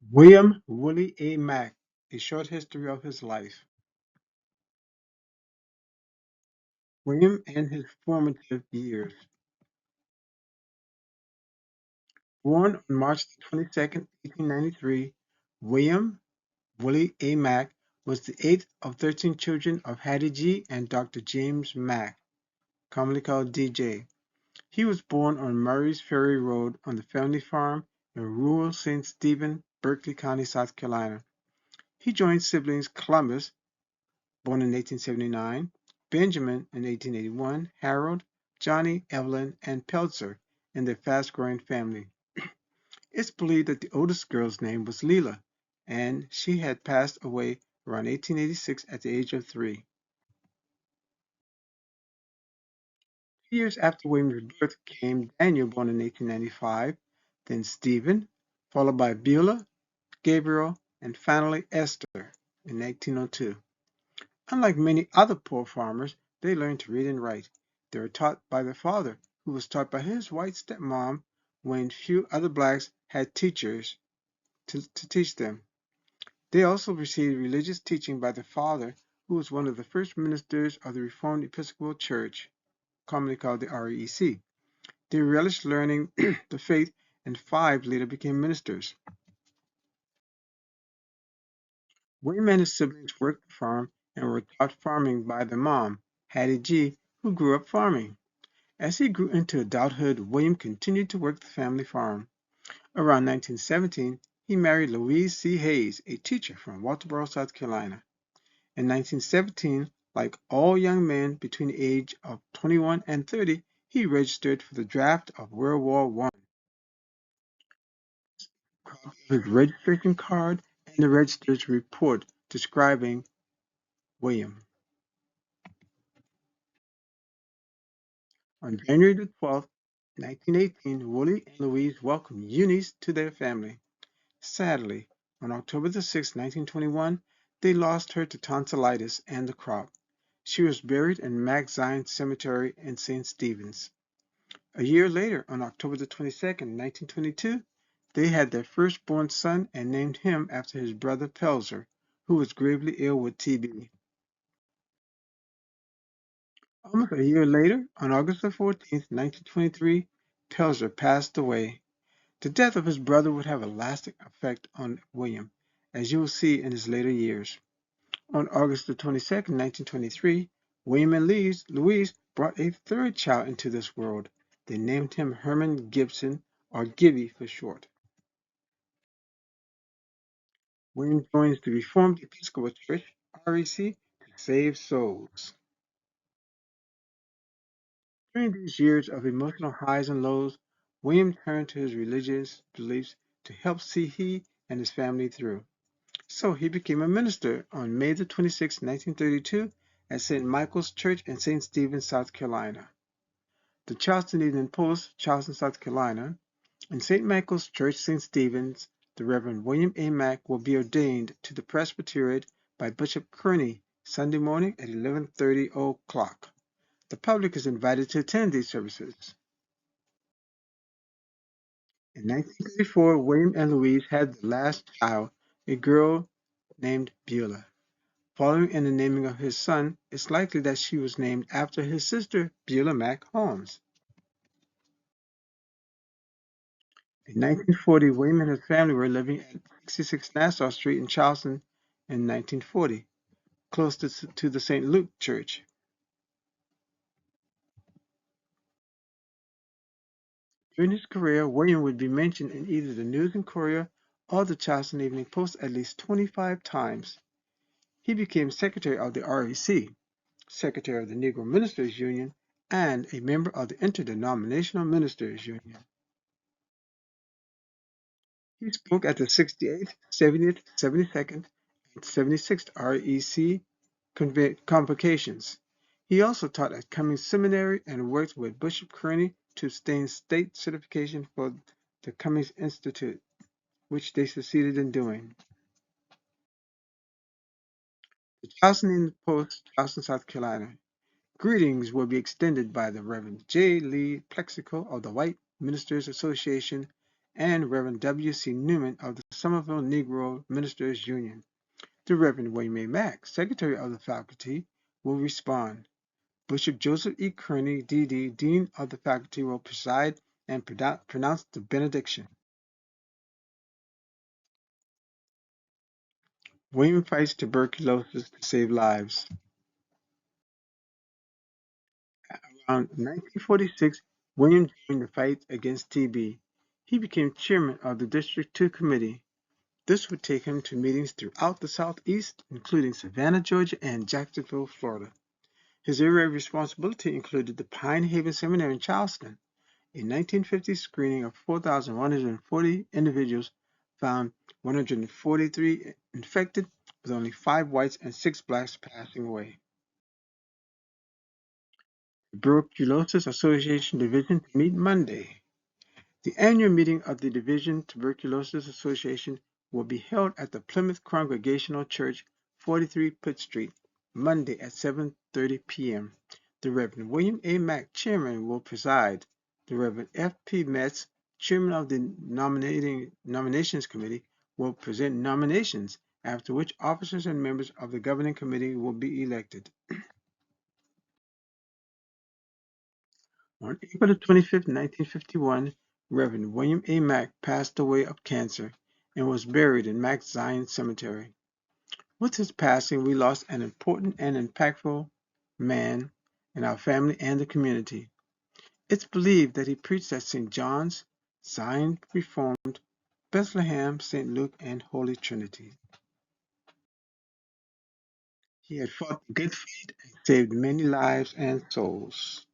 William Willie A. Mack, A Short History of His Life. William and His Formative Years. Born on March 22nd, 1893, William Willie A. Mack was the eighth of 13 children of Hattie G. and Dr. James Mack, commonly called DJ. He was born on Murray's Ferry Road on the family farm in rural St. Stephen, Berkeley County, South Carolina. He joined siblings Columbus, born in 1879, Benjamin in 1881, Harold, Johnny, Evelyn, and Peltzer in their fast-growing family. It's believed that the oldest girl's name was Leela, and she had passed away around 1886 at the age of 3. 2 years after William's birth came Daniel, born in 1895, then Stephen, followed by Beulah, Gabriel, and finally Esther in 1902. Unlike many other poor farmers, they learned to read and write. They were taught by their father, who was taught by his white stepmom when few other blacks had teachers to teach them. They also received religious teaching by their father, who was one of the first ministers of the Reformed Episcopal Church, commonly called the REC. They relished learning the faith, and 5 later became ministers. William and his siblings worked the farm and were taught farming by their mom, Hattie G., who grew up farming. As he grew into adulthood, William continued to work the family farm. Around 1917, he married Louise C. Hayes, a teacher from Walterboro, South Carolina. In 1917, like all young men between the age of 21 and 30, he registered for the draft of World War I. Copy of his registration card and the register's report describing William. On January the 12th, 1918, Willie and Louise welcomed Eunice to their family. Sadly, on October the 6th, 1921, they lost her to tonsillitis and the crop. She was buried in Mack Zion Cemetery in St. Stephen's. A year later, on October the 22nd, 1922, they had their firstborn son and named him after his brother Pelzer, who was gravely ill with TB. Almost a year later, on August the 14th, 1923, Pelzer passed away. The death of his brother would have a lasting effect on William, as you will see in his later years. On August the 22nd, 1923, William and Louise brought a third child into this world. They named him Herman Gibson, or Gibby for short. William joins the Reformed Episcopal Church, REC, to save souls. During these years of emotional highs and lows, William turned to his religious beliefs to help see he and his family through. So he became a minister on May the 26th, 1932, at St. Michael's Church in St. Stephen, South Carolina. The Charleston Evening Post, Charleston, South Carolina, in St. Michael's Church, St. Stephen's, the Reverend William A. Mack will be ordained to the presbyterate by Bishop Kearney Sunday morning at 11:30 o'clock. The public is invited to attend these services. In 1934, William and Louise had the last child, a girl named Beulah. Following in the naming of his son, it's likely that she was named after his sister, Beulah Mack Holmes. In 1940, William and his family were living at 66 Nassau Street in Charleston in 1940, close to the St. Luke Church. During his career, William would be mentioned in either the News and Courier or the Charleston Evening Post at least 25 times. He became secretary of the REC, secretary of the Negro Ministers Union, and a member of the Interdenominational Ministers Union. He spoke at the 68th, 70th, 72nd, and 76th REC convocations. He also taught at Cummings Seminary and worked with Bishop Kearney to obtain state certification for the Cummings Institute, which they succeeded in doing. The Charleston Evening Post, Charleston, South Carolina. Greetings will be extended by the Reverend J. Lee Plexico of the White Ministers Association and Reverend W. C. Newman of the Somerville Negro Ministers Union. The Reverend William A. Mack, Secretary of the Faculty, will respond. Bishop Joseph E. Kearney, D.D., Dean of the Faculty, will preside and pronounce the benediction. William fights tuberculosis to save lives. Around 1946, William joined the fight against TB. He became chairman of the District 2 Committee. This would take him to meetings throughout the Southeast, including Savannah, Georgia, and Jacksonville, Florida. His area of responsibility included the Pine Haven Seminary in Charleston. A 1950 screening of 4,140 individuals found 143 infected, with only 5 whites and 6 blacks passing away. The Tuberculosis Association Division to meet Monday. The annual meeting of the Division Tuberculosis Association will be held at the Plymouth Congregational Church, 43 Pitt Street, Monday at 7:30 p.m. The Reverend William A. Mack, Chairman, will preside. The Reverend F. P. Metz, Chairman of the Nominations Committee, will present nominations, after which officers and members of the Governing Committee will be elected. On April 25, 1951, Reverend William A. Mack passed away of cancer and was buried in Macks Zion Cemetery. With his passing, we lost an important and impactful man in our family and the community. It's believed that he preached at St. John's, Zion Reformed, Bethlehem, St. Luke, and Holy Trinity. He had fought the good fight and saved many lives and souls.